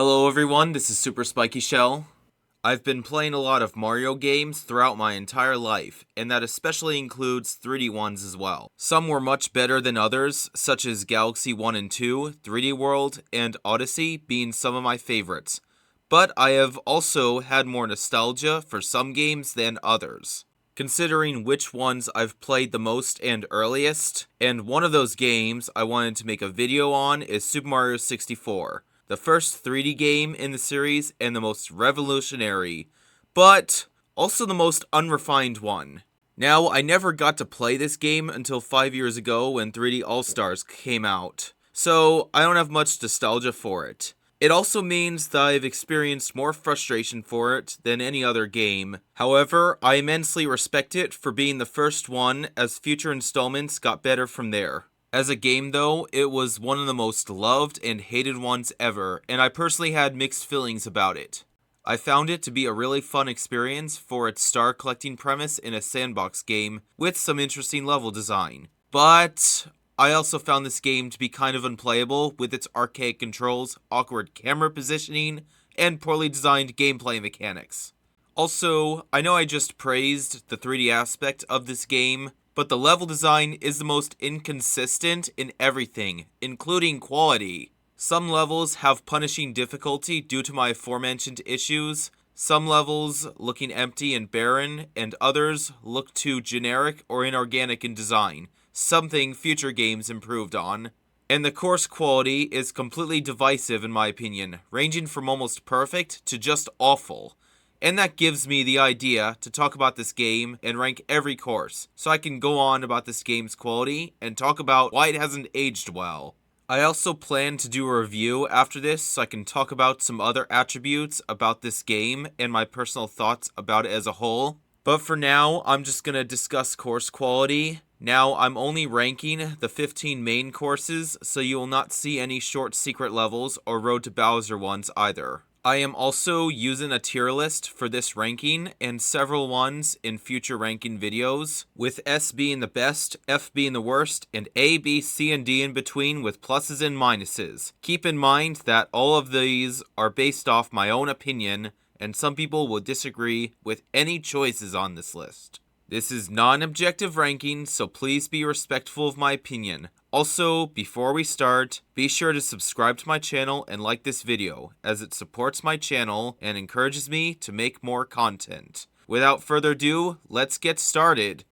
Hello everyone, this is Super Spiky Shell. I've been playing a lot of Mario games throughout my entire life, and that especially includes 3D ones as well. Some were much better than others, such as Galaxy 1 and 2, 3D World, and Odyssey being some of my favorites. But I have also had more nostalgia for some games than others. Considering which ones I've played the most and earliest, and one of those games I wanted to make a video on is Super Mario 64. The first 3D game in the series and the most revolutionary, but also the most unrefined one. Now, I never got to play this game until 5 years ago when 3D All-Stars came out, so I don't have much nostalgia for it. It also means that I've experienced more frustration for it than any other game. However, I immensely respect it for being the first one, as future installments got better from there. As a game though, it was one of the most loved and hated ones ever, and I personally had mixed feelings about it. I found it to be a really fun experience for its star collecting premise in a sandbox game with some interesting level design. But I also found this game to be kind of unplayable with its archaic controls, awkward camera positioning, and poorly designed gameplay mechanics. Also, I know I just praised the 3D aspect of this game, but the level design is the most inconsistent in everything, including quality. Some levels have punishing difficulty due to my aforementioned issues, some levels looking empty and barren, and others look too generic or inorganic in design, something future games improved on. And the course quality is completely divisive in my opinion, ranging from almost perfect to just awful. And that gives me the idea to talk about this game and rank every course, so I can go on about this game's quality and talk about why it hasn't aged well. I also plan to do a review after this so I can talk about some other attributes about this game and my personal thoughts about it as a whole. But for now, I'm just going to discuss course quality. Now, I'm only ranking the 15 main courses, so you will not see any short secret levels or Road to Bowser ones either. I am also using a tier list for this ranking and several ones in future ranking videos, with S being the best, F being the worst, and A, B, C, and D in between with pluses and minuses. Keep in mind that all of these are based off my own opinion, and some people will disagree with any choices on this list. This is non-objective ranking, so please be respectful of my opinion. Also, before we start, be sure to subscribe to my channel and like this video, as it supports my channel and encourages me to make more content. Without further ado, let's get started.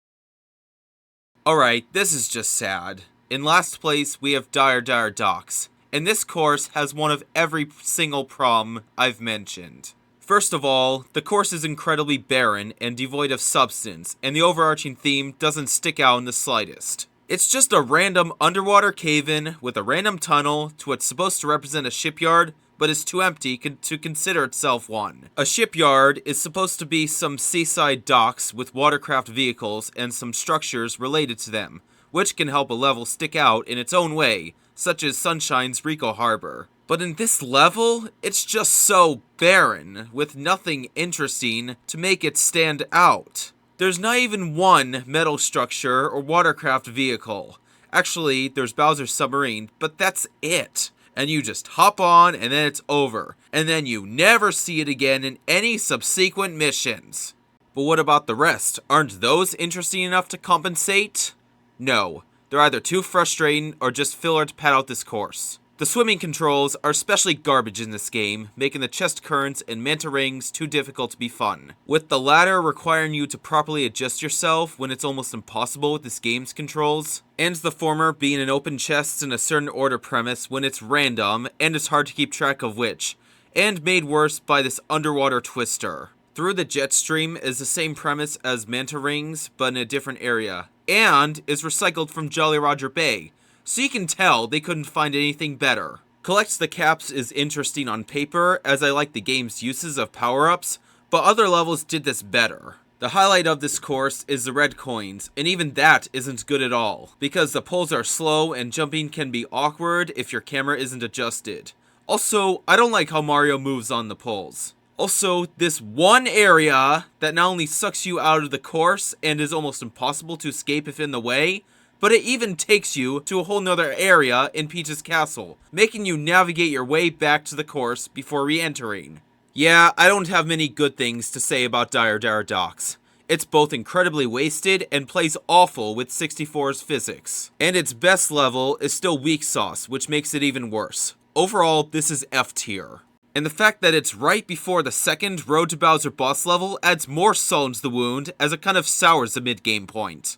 Alright, this is just sad. In last place, we have Dire Dire Docks, and this course has one of every single problem I've mentioned. First of all, the course is incredibly barren and devoid of substance, and the overarching theme doesn't stick out in the slightest. It's just a random underwater cave-in with a random tunnel to what's supposed to represent a shipyard, but is too empty to consider itself one. A shipyard is supposed to be some seaside docks with watercraft vehicles and some structures related to them, which can help a level stick out in its own way, such as Sunshine's Rico Harbor. But in this level, it's just so barren, with nothing interesting to make it stand out. There's not even one metal structure or watercraft vehicle. Actually, there's Bowser's submarine, but that's it. And you just hop on and then it's over. And then you never see it again in any subsequent missions. But what about the rest? Aren't those interesting enough to compensate? No. They're either too frustrating or just filler to pad out this course. The swimming controls are especially garbage in this game, making the chest currents and manta rings too difficult to be fun, with the latter requiring you to properly adjust yourself when it's almost impossible with this game's controls, and the former being an open chest in a certain order premise when it's random and it's hard to keep track of which, and made worse by this underwater twister. Through the Jet Stream is the same premise as manta rings, but in a different area, and is recycled from Jolly Roger Bay, so you can tell they couldn't find anything better. Collect the Caps is interesting on paper, as I like the game's uses of power-ups, but other levels did this better. The highlight of this course is the red coins, and even that isn't good at all, because the pulls are slow and jumping can be awkward if your camera isn't adjusted. Also, I don't like how Mario moves on the pulls. Also, this one area that not only sucks you out of the course and is almost impossible to escape if in the way, but it even takes you to a whole nother area in Peach's castle, making you navigate your way back to the course before re-entering. Yeah, I don't have many good things to say about Dire Dire Docks. It's both incredibly wasted and plays awful with 64's physics. And its best level is still weak sauce, which makes it even worse. Overall, this is F tier. And the fact that it's right before the second Road to Bowser boss level adds more salt to the wound, as it kind of sours the mid-game point.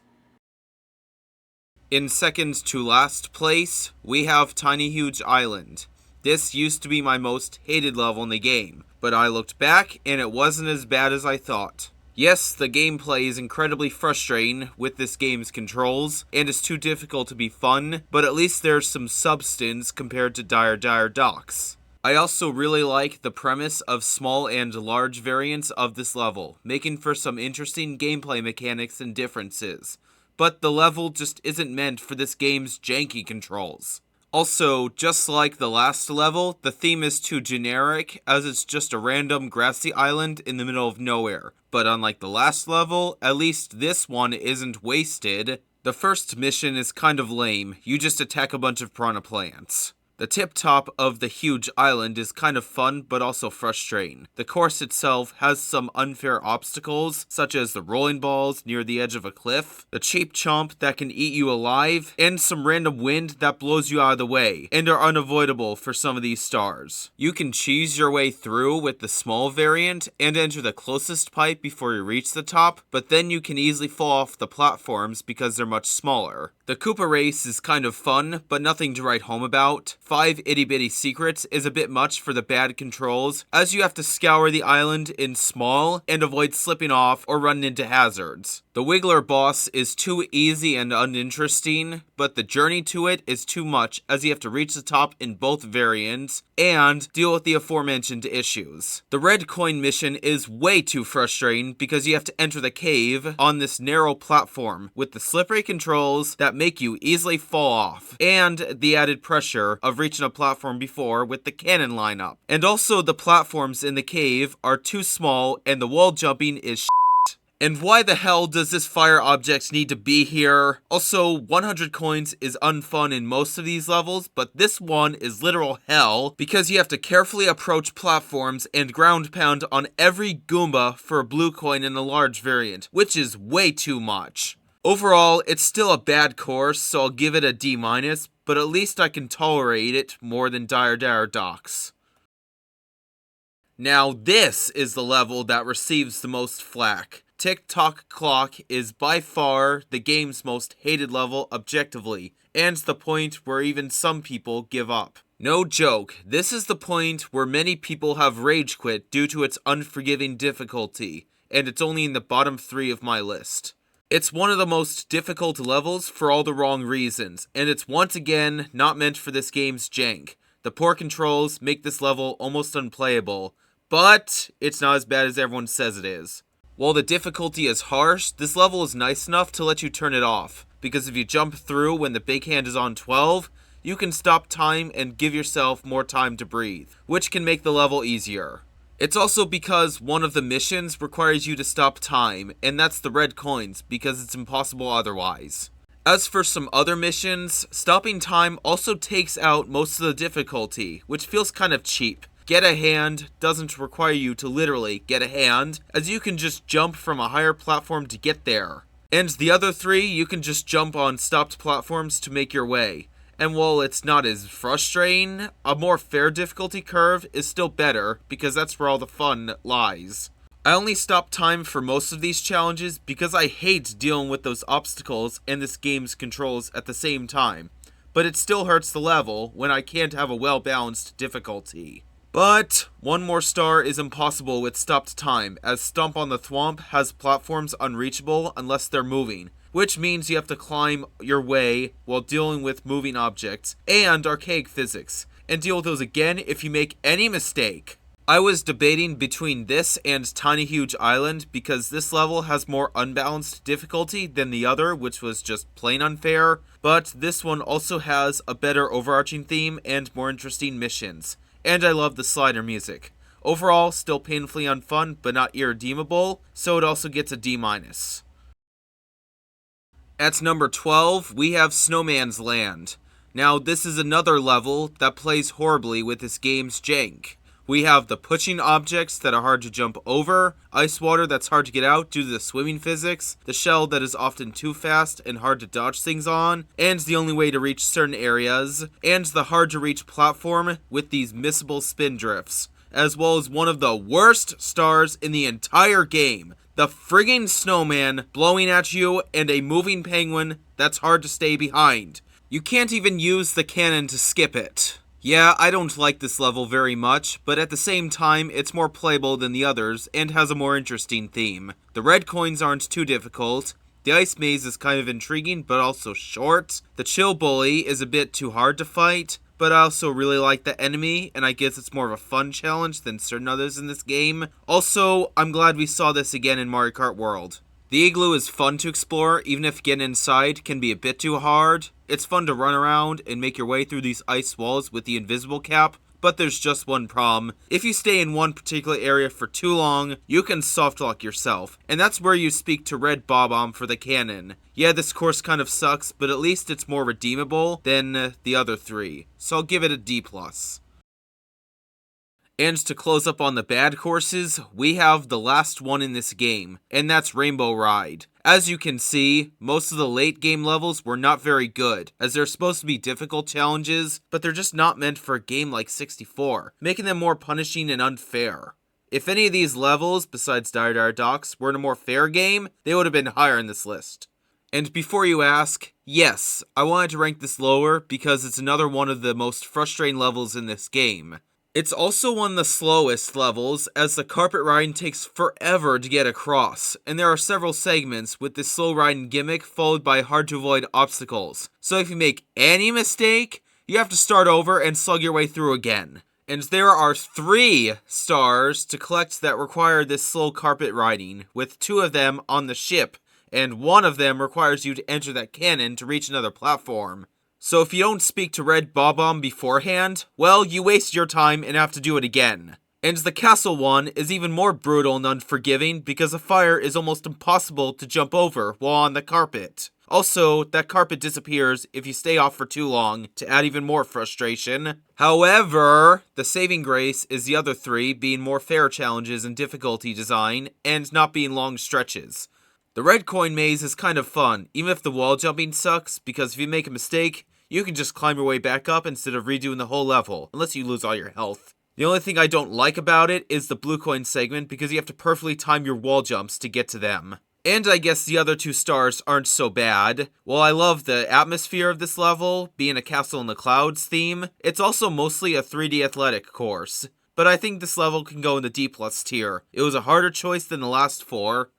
In second to last place, we have Tiny Huge Island. This used to be my most hated level in the game, but I looked back and it wasn't as bad as I thought. Yes, the gameplay is incredibly frustrating with this game's controls, and it's too difficult to be fun, but at least there's some substance compared to Dire Dire Docks. I also really like the premise of small and large variants of this level, making for some interesting gameplay mechanics and differences. But the level just isn't meant for this game's janky controls. Also, just like the last level, the theme is too generic, as it's just a random grassy island in the middle of nowhere. But unlike the last level, at least this one isn't wasted. The first mission is kind of lame, you just attack a bunch of piranha plants. The tip top of the huge island is kind of fun, but also frustrating. The course itself has some unfair obstacles, such as the rolling balls near the edge of a cliff, the cheap chomp that can eat you alive, and some random wind that blows you out of the way, and are unavoidable for some of these stars. You can cheese your way through with the small variant, and enter the closest pipe before you reach the top, but then you can easily fall off the platforms because they're much smaller. The Koopa race is kind of fun, but nothing to write home about. 5 itty bitty secrets is a bit much for the bad controls, as you have to scour the island in small and avoid slipping off or running into hazards. The Wiggler boss is too easy and uninteresting, but the journey to it is too much, as you have to reach the top in both variants and deal with the aforementioned issues. The red coin mission is way too frustrating because you have to enter the cave on this narrow platform with the slippery controls that make you easily fall off, and the added pressure of reaching a platform before with the cannon lineup. And also the platforms in the cave are too small and the wall jumping is And why the hell does this fire object need to be here? Also, 100 coins is unfun in most of these levels, but this one is literal hell because you have to carefully approach platforms and ground pound on every Goomba for a blue coin in a large variant, which is way too much. Overall, it's still a bad course, so I'll give it a D-, but at least I can tolerate it more than Dire Dire Docks. Now this is the level that receives the most flack. Tick-Tock Clock is by far the game's most hated level objectively, and the point where even some people give up. No joke, this is the point where many people have rage quit due to its unforgiving difficulty, and it's only in the bottom 3 of my list. It's one of the most difficult levels for all the wrong reasons, and it's once again not meant for this game's jank. The poor controls make this level almost unplayable, but it's not as bad as everyone says it is. While the difficulty is harsh, this level is nice enough to let you turn it off, because if you jump through when the big hand is on 12, you can stop time and give yourself more time to breathe, which can make the level easier. It's also because one of the missions requires you to stop time, and that's the red coins, because it's impossible otherwise. As for some other missions, stopping time also takes out most of the difficulty, which feels kind of cheap. Get a hand doesn't require you to literally get a hand, as you can just jump from a higher platform to get there. And the other 3, you can just jump on stopped platforms to make your way. And while it's not as frustrating, a more fair difficulty curve is still better, because that's where all the fun lies. I only stop time for most of these challenges because I hate dealing with those obstacles and this game's controls at the same time. But it still hurts the level when I can't have a well-balanced difficulty. But 1 more star is impossible with stopped time, as Stomp on the Thwomp has platforms unreachable unless they're moving, which means you have to climb your way while dealing with moving objects and archaic physics, and deal with those again if you make any mistake. I was debating between this and Tiny Huge Island because this level has more unbalanced difficulty than the other, which was just plain unfair, but this one also has a better overarching theme and more interesting missions. And I love the slider music. Overall, still painfully unfun, but not irredeemable, so it also gets a D-. At number 12, we have Snowman's Land. Now, this is another level that plays horribly with this game's jank. We have the pushing objects that are hard to jump over, ice water that's hard to get out due to the swimming physics, the shell that is often too fast and hard to dodge things on, and the only way to reach certain areas, and the hard to reach platform with these missable spin drifts, as well as one of the worst stars in the entire game, the friggin' snowman blowing at you and a moving penguin that's hard to stay behind. You can't even use the cannon to skip it. Yeah, I don't like this level very much, but at the same time, it's more playable than the others and has a more interesting theme. The red coins aren't too difficult. The ice maze is kind of intriguing, but also short. The chill bully is a bit too hard to fight, but I also really like the enemy, and I guess it's more of a fun challenge than certain others in this game. Also, I'm glad we saw this again in Mario Kart World. The igloo is fun to explore, even if getting inside can be a bit too hard. It's fun to run around and make your way through these ice walls with the invisible cap, but there's just one problem. If you stay in one particular area for too long, you can softlock yourself, and that's where you speak to Red Bob-omb for the cannon. Yeah, this course kind of sucks, but at least it's more redeemable than the other three, so I'll give it a D+. And to close up on the bad courses, we have the last one in this game, and that's Rainbow Ride. As you can see, most of the late game levels were not very good, as they're supposed to be difficult challenges, but they're just not meant for a game like 64, making them more punishing and unfair. If any of these levels, besides Dire Dire Docks, were in a more fair game, they would have been higher in this list. And before you ask, yes, I wanted to rank this lower because it's another one of the most frustrating levels in this game. It's also one of the slowest levels, as the carpet riding takes forever to get across, and there are several segments with this slow riding gimmick followed by hard to avoid obstacles. So if you make any mistake, you have to start over and slug your way through again. And there are 3 stars to collect that require this slow carpet riding, with 2 of them on the ship, and 1 of them requires you to enter that cannon to reach another platform. So if you don't speak to Red Bob-omb beforehand, well, you waste your time and have to do it again. And the castle one is even more brutal and unforgiving because the fire is almost impossible to jump over while on the carpet. Also, that carpet disappears if you stay off for too long, to add even more frustration. However, the saving grace is the other 3 being more fair challenges in difficulty design and not being long stretches. The red coin maze is kind of fun, even if the wall jumping sucks, because if you make a mistake, you can just climb your way back up instead of redoing the whole level, unless you lose all your health. The only thing I don't like about it is the blue coin segment, because you have to perfectly time your wall jumps to get to them. And I guess the other 2 stars aren't so bad. While I love the atmosphere of this level, being a castle in the clouds theme, it's also mostly a 3D athletic course. But I think this level can go in the D+ tier. It was a harder choice than the last 4.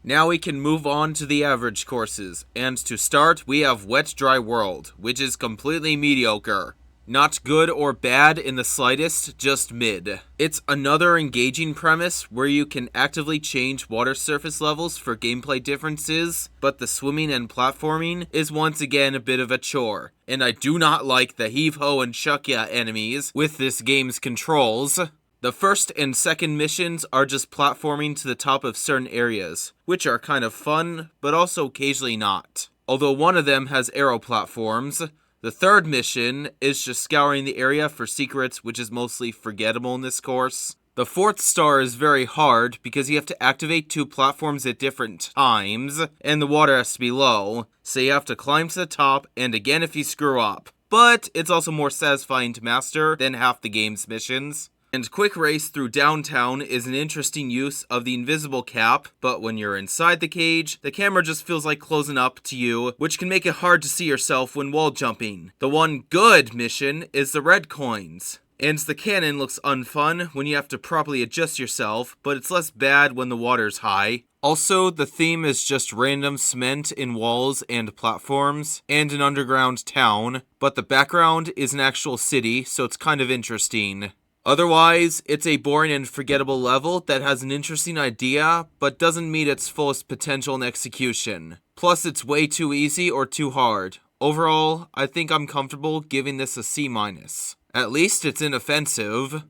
Now we can move on to the average courses, and to start, we have Wet Dry World, which is completely mediocre. Not good or bad in the slightest, just mid. It's another engaging premise where you can actively change water surface levels for gameplay differences, but the swimming and platforming is once again a bit of a chore, and I do not like the Heave-Ho and Chuck-Ya enemies with this game's controls. The first and second missions are just platforming to the top of certain areas, which are kind of fun, but also occasionally not. Although one of them has arrow platforms. The third mission is just scouring the area for secrets, which is mostly forgettable in this course. The 4th star is very hard because you have to activate 2 platforms at different times, and the water has to be low, so you have to climb to the top, and again if you screw up. But it's also more satisfying to master than half the game's missions. And Quick Race through downtown is an interesting use of the invisible cap, but when you're inside the cage, the camera just feels like closing up to you, which can make it hard to see yourself when wall jumping. The one good mission is the red coins. And the cannon looks unfun when you have to properly adjust yourself, but it's less bad when the water's high. Also, the theme is just random cement in walls and platforms, and an underground town, but the background is an actual city, so it's kind of interesting. Otherwise, it's a boring and forgettable level that has an interesting idea, but doesn't meet its fullest potential in execution. Plus, it's way too easy or too hard. Overall, I think I'm comfortable giving this a C-. At least it's inoffensive.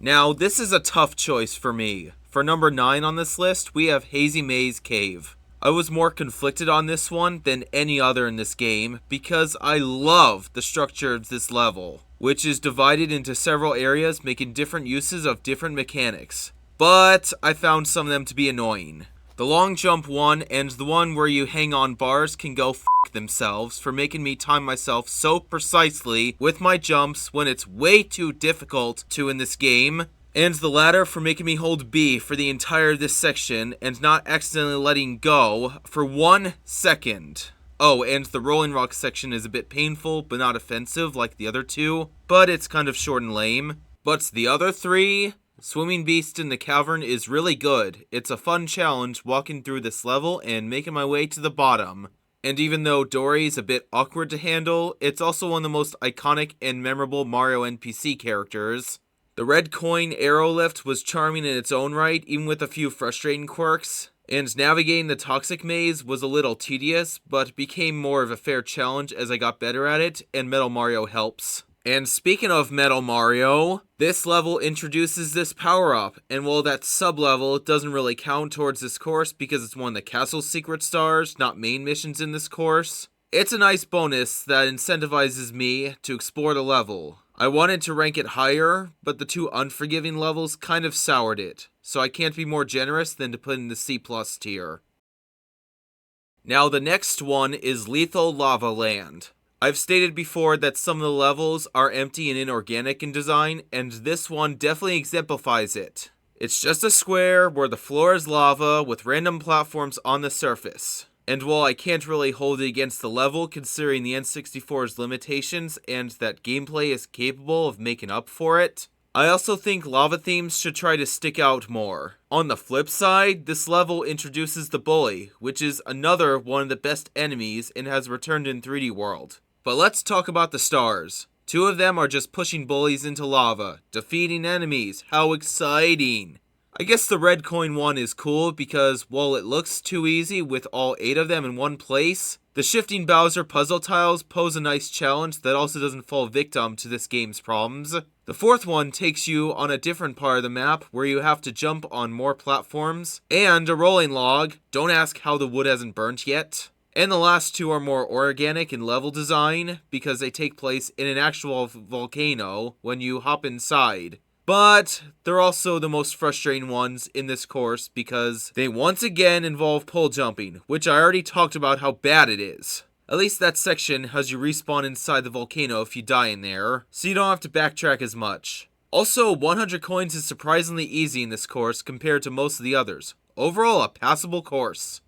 Now, this is a tough choice for me. For number 9 on this list, we have Hazy Maze Cave. I was more conflicted on this one than any other in this game because I love the structure of this level, which is divided into several areas making different uses of different mechanics. But I found some of them to be annoying. The long jump one and the one where you hang on bars can go f themselves for making me time myself so precisely with my jumps when it's way too difficult to in this game. And the latter for making me hold B for the entire of this section and not accidentally letting go for 1 second. Oh, and the Rolling Rock section is a bit painful but not offensive like the other two, but it's kind of short and lame. But the other 3, Swimming Beast in the Cavern is really good. It's a fun challenge walking through this level and making my way to the bottom. And even though Dory is a bit awkward to handle, it's also one of the most iconic and memorable Mario NPC characters. The red coin arrow lift was charming in its own right, even with a few frustrating quirks. And navigating the toxic maze was a little tedious, but became more of a fair challenge as I got better at it, and Metal Mario helps. And speaking of Metal Mario, this level introduces this power-up, and while that sub-level doesn't really count towards this course because it's one of the castle secret stars, not main missions in this course, it's a nice bonus that incentivizes me to explore the level. I wanted to rank it higher, but the 2 unforgiving levels kind of soured it, so I can't be more generous than to put in the C+ tier. Now the next one is Lethal Lava Land. I've stated before that some of the levels are empty and inorganic in design, and this one definitely exemplifies it. It's just a square where the floor is lava with random platforms on the surface. And while I can't really hold it against the level considering the N64's limitations and that gameplay is capable of making up for it, I also think lava themes should try to stick out more. On the flip side, this level introduces the bully, which is another one of the best enemies and has returned in 3D World. But let's talk about the stars. 2 of them are just pushing bullies into lava, defeating enemies. How exciting! I guess the red coin one is cool because while it looks too easy with all 8 of them in one place, the shifting Bowser puzzle tiles pose a nice challenge that also doesn't fall victim to this game's problems. The 4th one takes you on a different part of the map where you have to jump on more platforms, and a rolling log. Don't ask how the wood hasn't burnt yet. And the last 2 are more organic in level design because they take place in an actual volcano when you hop inside. But they're also the most frustrating ones in this course because they once again involve pole jumping, which I already talked about how bad it is. At least that section has you respawn inside the volcano if you die in there, so you don't have to backtrack as much. Also, 100 coins is surprisingly easy in this course compared to most of the others. Overall, a passable course.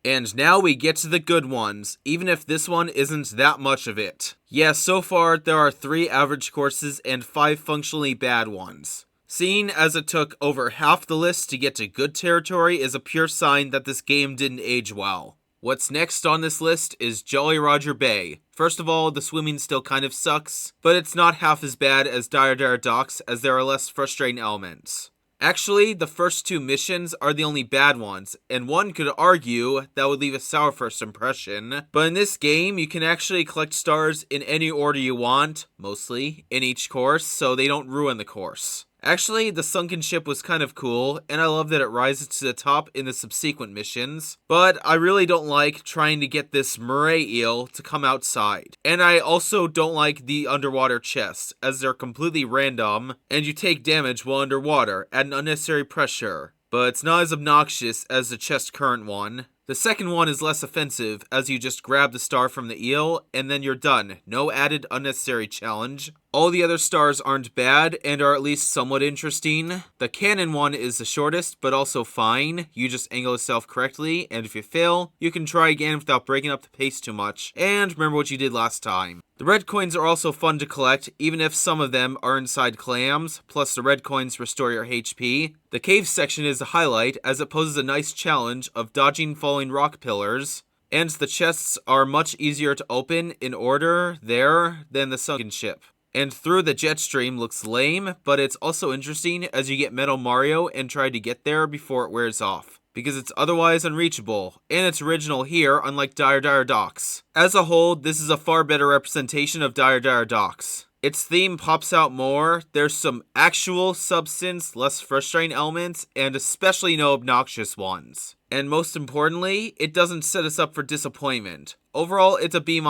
And now we get to the good ones, even if this one isn't that much of it. Yeah, so far there are 3 average courses and 5 functionally bad ones. Seeing as it took over half the list to get to good territory is a pure sign that this game didn't age well. What's next on this list is Jolly Roger Bay. First of all, the swimming still kind of sucks, but it's not half as bad as Dire Dire Docks as there are less frustrating elements. Actually, the first 2 missions are the only bad ones, and one could argue that would leave a sour first impression. But in this game, you can actually collect stars in any order you want, mostly, in each course, so they don't ruin the course. Actually, the sunken ship was kind of cool, and I love that it rises to the top in the subsequent missions, but I really don't like trying to get this Murray eel to come outside. And I also don't like the underwater chests, as they're completely random, and you take damage while underwater at an unnecessary pressure, but it's not as obnoxious as the chest current one. The second one is less offensive, as you just grab the star from the eel, and then you're done. No added unnecessary challenge. All the other stars aren't bad, and are at least somewhat interesting. The cannon one is the shortest, but also fine. You just angle yourself correctly, and if you fail, you can try again without breaking up the pace too much. And remember what you did last time. The red coins are also fun to collect, even if some of them are inside clams, plus the red coins restore your HP. The cave section is a highlight, as it poses a nice challenge of dodging falling rock pillars. And the chests are much easier to open in order there than the sunken ship. And through the jet stream looks lame, but it's also interesting as you get Metal Mario and try to get there before it wears off, because it's otherwise unreachable, and it's original here unlike Dire Dire Docks. As a whole, this is a far better representation of Dire Dire Docks. Its theme pops out more, there's some actual substance, less frustrating elements, and especially no obnoxious ones. And most importantly, it doesn't set us up for disappointment. Overall, it's a B-.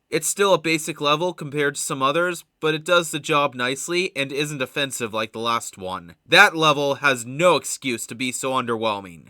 It's still a basic level compared to some others, but it does the job nicely and isn't offensive like the last one. That level has no excuse to be so underwhelming.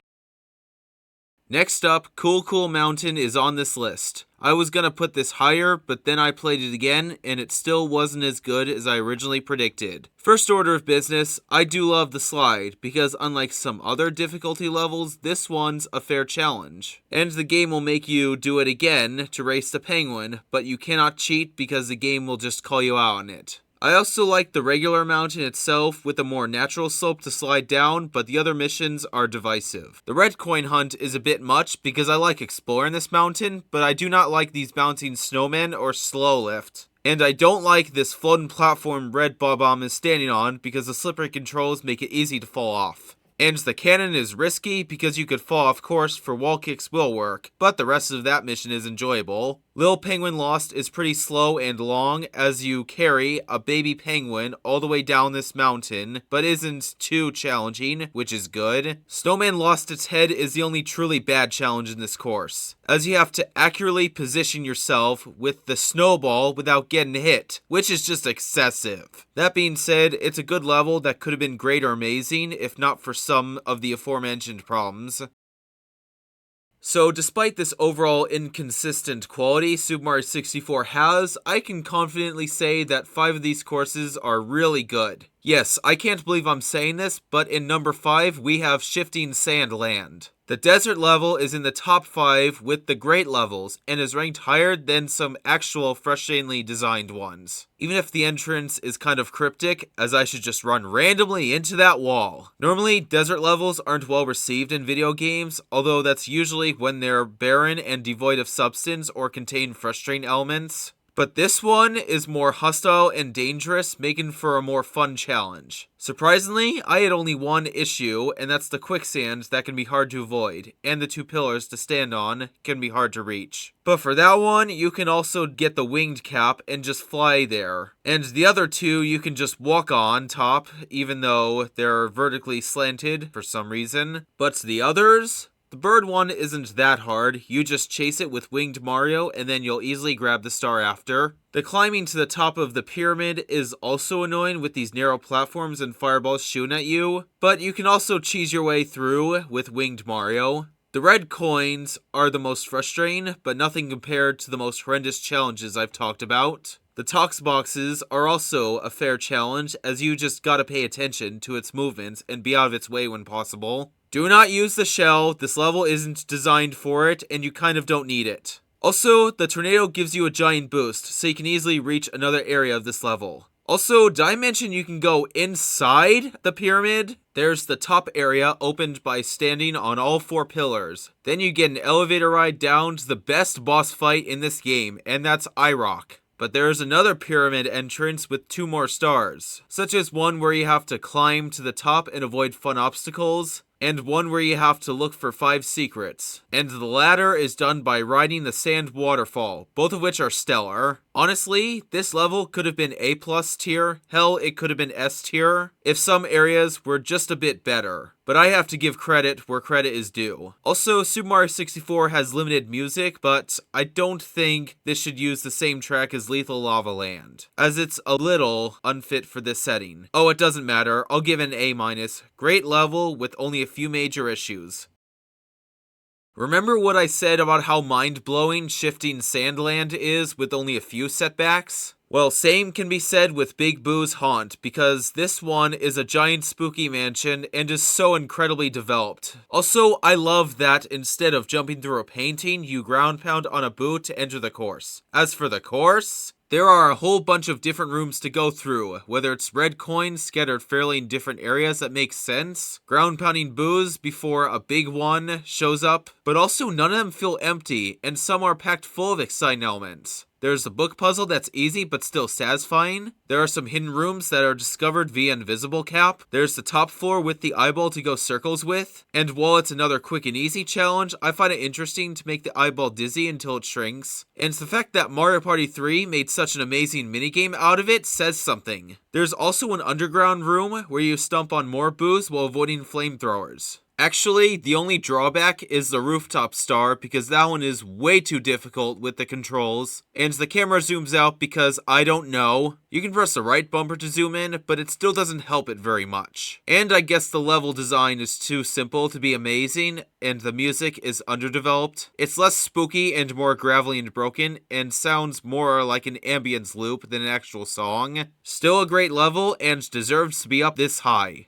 Next up, Cool Cool Mountain is on this list. I was gonna put this higher, but then I played it again, and it still wasn't as good as I originally predicted. First order of business, I do love the slide, because unlike some other difficulty levels, this one's a fair challenge. And the game will make you do it again to race the penguin, but you cannot cheat because the game will just call you out on it. I also like the regular mountain itself with a more natural slope to slide down, but the other missions are divisive. The red coin hunt is a bit much because I like exploring this mountain, but I do not like these bouncing snowmen or slow lift. And I don't like this floating platform Red Bob-omb is standing on because the slippery controls make it easy to fall off. And the cannon is risky because you could fall off course for wall kicks will work, but the rest of that mission is enjoyable. Lil Penguin Lost is pretty slow and long as you carry a baby penguin all the way down this mountain, but isn't too challenging, which is good. Snowman Lost Its Head is the only truly bad challenge in this course, as you have to accurately position yourself with the snowball without getting hit, which is just excessive. That being said, it's a good level that could have been great or amazing if not for some of the aforementioned problems. So despite this overall inconsistent quality Super Mario 64 has, I can confidently say that 5 of these courses are really good. Yes, I can't believe I'm saying this, but in number 5 we have Shifting Sand Land. The desert level is in the top 5 with the great levels, and is ranked higher than some actual frustratingly designed ones. Even if the entrance is kind of cryptic, as I should just run randomly into that wall. Normally, desert levels aren't well received in video games, although that's usually when they're barren and devoid of substance or contain frustrating elements. But this one is more hostile and dangerous, making for a more fun challenge. Surprisingly, I had only one issue, and that's the quicksand that can be hard to avoid, and the 2 pillars to stand on can be hard to reach. But for that one, you can also get the winged cap and just fly there. And the other 2 you can just walk on top, even though they're vertically slanted for some reason. But the others? The bird one isn't that hard, you just chase it with Winged Mario and then you'll easily grab the star after. The climbing to the top of the pyramid is also annoying with these narrow platforms and fireballs shooting at you, but you can also cheese your way through with Winged Mario. The red coins are the most frustrating, but nothing compared to the most horrendous challenges I've talked about. The Tox boxes are also a fair challenge, as you just gotta pay attention to its movements and be out of its way when possible. Do not use the shell, this level isn't designed for it, and you kind of don't need it. Also, the tornado gives you a giant boost, so you can easily reach another area of this level. Also, did I mention you can go inside the pyramid? There's the top area opened by standing on all 4 pillars. Then you get an elevator ride down to the best boss fight in this game, and that's IROC. But there is another pyramid entrance with 2 more stars, such as one where you have to climb to the top and avoid fun obstacles, and one where you have to look for 5 secrets. And the latter is done by riding the sand waterfall, both of which are stellar. Honestly, this level could have been A+ tier, hell it could have been S tier, if some areas were just a bit better. But I have to give credit where credit is due. Also, Super Mario 64 has limited music, but I don't think this should use the same track as Lethal Lava Land, as it's a little unfit for this setting. Oh, it doesn't matter, I'll give it an A-. Great level with only a few major issues. Remember what I said about how mind-blowing Shifting Sand Land is with only a few setbacks? Well, same can be said with Big Boo's Haunt, because this one is a giant spooky mansion and is so incredibly developed. Also, I love that instead of jumping through a painting, you ground pound on a boot to enter the course. As for the course, there are a whole bunch of different rooms to go through, whether it's red coins scattered fairly in different areas that make sense, ground pounding boos before a big one shows up, but also none of them feel empty, and some are packed full of exciting elements. There's a book puzzle that's easy but still satisfying. There are some hidden rooms that are discovered via invisible cap. There's the top floor with the eyeball to go circles with. And while it's another quick and easy challenge, I find it interesting to make the eyeball dizzy until it shrinks. And the fact that Mario Party 3 made such an amazing minigame out of it says something. There's also an underground room where you stomp on more boos while avoiding flamethrowers. Actually, the only drawback is the rooftop star because that one is way too difficult with the controls, and the camera zooms out because I don't know. You can press the right bumper to zoom in, but it still doesn't help it very much. And I guess the level design is too simple to be amazing, and the music is underdeveloped. It's less spooky and more gravelly and broken, and sounds more like an ambience loop than an actual song. Still a great level, and deserves to be up this high.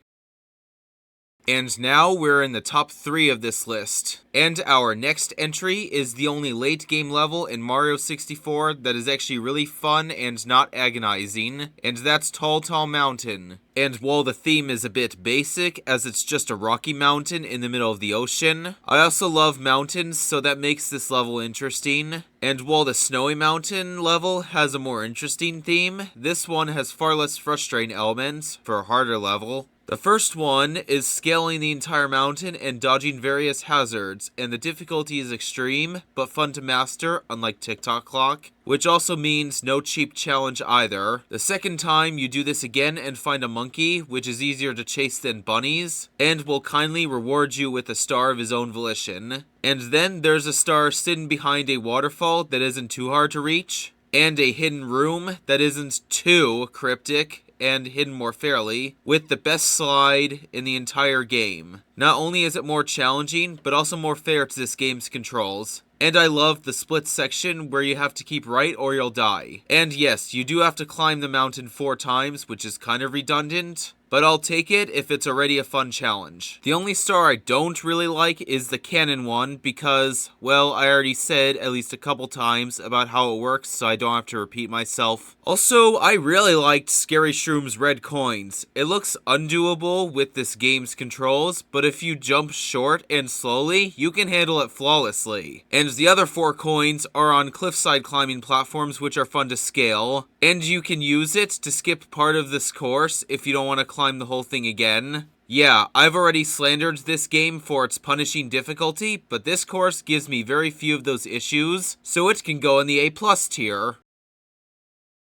And now we're in the top 3 of this list. And our next entry is the only late game level in Mario 64 that is actually really fun and not agonizing, and that's Tall Tall Mountain. And while the theme is a bit basic, as it's just a rocky mountain in the middle of the ocean, I also love mountains, so that makes this level interesting. And while the Snowy Mountain level has a more interesting theme, this one has far less frustrating elements for a harder level. The first one is scaling the entire mountain and dodging various hazards, and the difficulty is extreme, but fun to master, unlike TikTok Clock, which also means no cheap challenge either. The second time, you do this again and find a monkey, which is easier to chase than bunnies, and will kindly reward you with a star of his own volition. And then there's a star sitting behind a waterfall that isn't too hard to reach, and a hidden room that isn't too cryptic, and hidden more fairly, with the best slide in the entire game. Not only is it more challenging, but also more fair to this game's controls. And I love the split section where you have to keep right or you'll die. And yes, you do have to climb the mountain 4 times, which is kind of redundant, but I'll take it if it's already a fun challenge. The only star I don't really like is the cannon one because, well, I already said at least a couple times about how it works, so I don't have to repeat myself. Also, I really liked Scary Shroom's red coins. It looks undoable with this game's controls, but if you jump short and slowly, you can handle it flawlessly. And the other 4 coins are on cliffside climbing platforms, which are fun to scale, and you can use it to skip part of this course if you don't want to climb the whole thing again. Yeah, I've already slandered this game for its punishing difficulty, but this course gives me very few of those issues, so it can go in the A+ tier.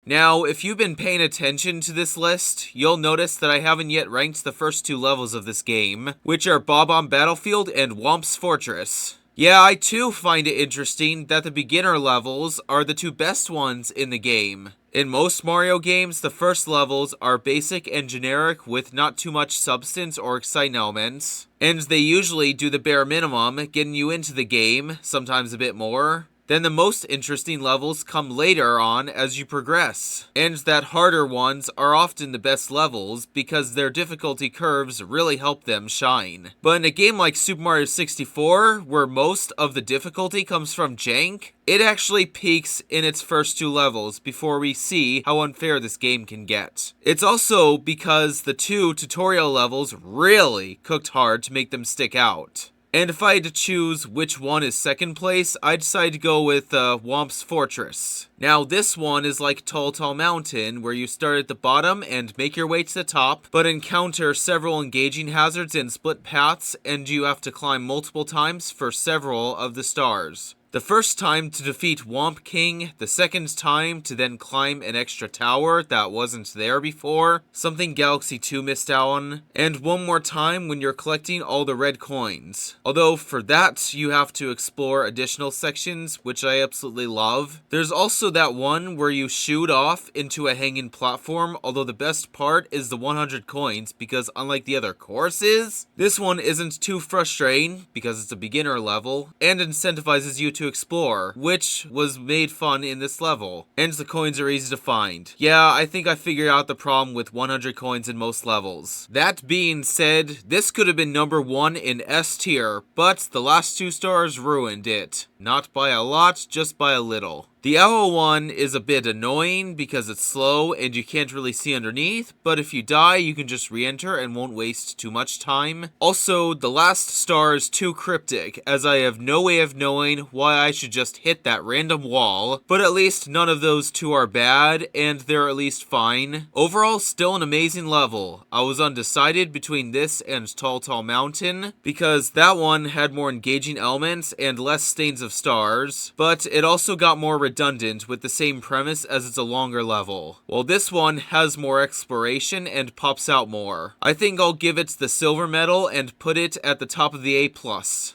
Now, if you've been paying attention to this list, you'll notice that I haven't yet ranked the first 2 levels of this game, which are Bob-omb Battlefield and Whomp's Fortress. Yeah, I too find it interesting that the beginner levels are the 2 best ones in the game. In most Mario games, the first levels are basic and generic with not too much substance or exciting elements, and they usually do the bare minimum, getting you into the game, sometimes a bit more. Then the most interesting levels come later on as you progress, and that harder ones are often the best levels because their difficulty curves really help them shine. But in a game like Super Mario 64, where most of the difficulty comes from jank, it actually peaks in its first 2 levels before we see how unfair this game can get. It's also because the 2 tutorial levels really cooked hard to make them stick out. And if I had to choose which one is second place, I'd decide to go with Whomp's Fortress. Now this one is like Tall Tall Mountain, where you start at the bottom and make your way to the top, but encounter several engaging hazards and split paths, and you have to climb multiple times for several of the stars. The first time to defeat Whomp King, the second time to then climb an extra tower that wasn't there before, something Galaxy 2 missed out on, and one more time when you're collecting all the red coins. Although for that, you have to explore additional sections, which I absolutely love. There's also that one where you shoot off into a hanging platform, although the best part is the 100 coins, because unlike the other courses, this one isn't too frustrating, because it's a beginner level, and incentivizes you to explore, which was made fun in this level. And the coins are easy to find. Yeah, I think I figured out the problem with 100 coins in most levels. That being said, this could have been number 1 in S tier, but the last 2 stars ruined it. Not by a lot, just by a little. The owl one is a bit annoying because it's slow and you can't really see underneath, but if you die, you can just re-enter and won't waste too much time. Also, the last star is too cryptic, as I have no way of knowing why I should just hit that random wall, but at least none of those two are bad, and they're at least fine. Overall, still an amazing level. I was undecided between this and Tall Tall Mountain, because that one had more engaging elements and less stains of stars, but it also got more redundant with the same premise as it's a longer level, while this one has more exploration and pops out more. I think I'll give it the silver medal and put it at the top of the A+.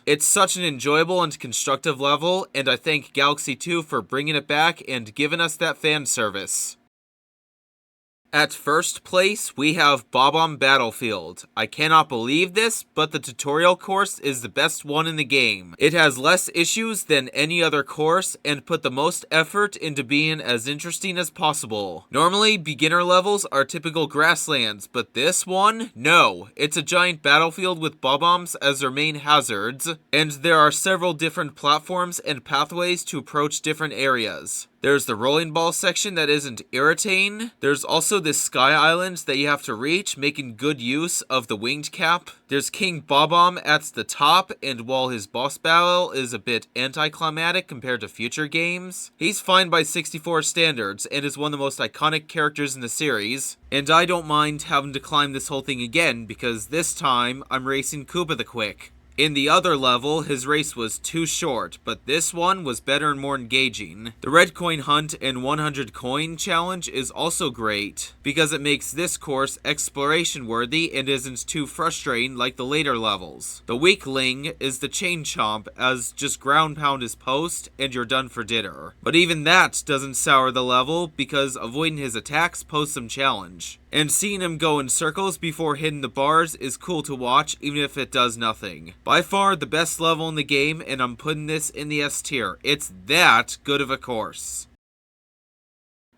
It's such an enjoyable and constructive level, and I thank Galaxy 2 for bringing it back and giving us that fan service. At first place, we have Bob-omb Battlefield. I cannot believe this, but the tutorial course is the best one in the game. It has less issues than any other course, and put the most effort into being as interesting as possible. Normally, beginner levels are typical grasslands, but this one? No. It's a giant battlefield with Bob-ombs as their main hazards, and there are several different platforms and pathways to approach different areas. There's the rolling ball section that isn't irritating. There's also this sky island that you have to reach, making good use of the winged cap. There's King Bob-omb at the top, and while his boss battle is a bit anticlimactic compared to future games, he's fine by 64 standards and is one of the most iconic characters in the series. And I don't mind having to climb this whole thing again, because this time I'm racing Koopa the Quick. In the other level, his race was too short, but this one was better and more engaging. The red coin hunt and 100 coin challenge is also great, because it makes this course exploration worthy and isn't too frustrating like the later levels. The weakling is the chain chomp, as just ground pound his post and you're done for dinner. But even that doesn't sour the level, because avoiding his attacks poses some challenge. And seeing him go in circles before hitting the bars is cool to watch, even if it does nothing. By far the best level in the game, and I'm putting this in the S tier. It's that good of a course.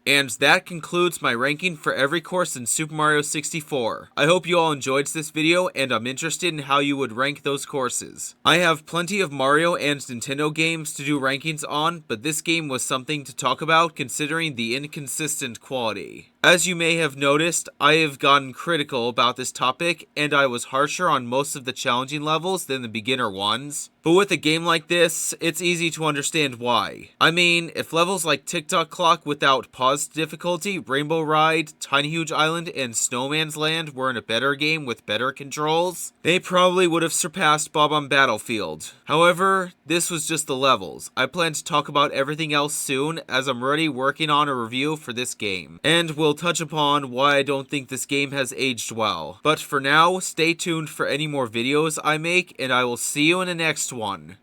And that concludes my ranking for every course in Super Mario 64. I hope you all enjoyed this video, and I'm interested in how you would rank those courses. I have plenty of Mario and Nintendo games to do rankings on, but this game was something to talk about considering the inconsistent quality. As you may have noticed, I have gotten critical about this topic, and I was harsher on most of the challenging levels than the beginner ones. But with a game like this, it's easy to understand why. I mean, if levels like Tick-Tock Clock without paused difficulty, Rainbow Ride, Tiny Huge Island, and Snowman's Land were in a better game with better controls, they probably would have surpassed Bob-omb Battlefield. However, this was just the levels. I plan to talk about everything else soon, as I'm already working on a review for this game. And we'll touch upon why I don't think this game has aged well. But for now, stay tuned for any more videos I make, and I will see you in the next one.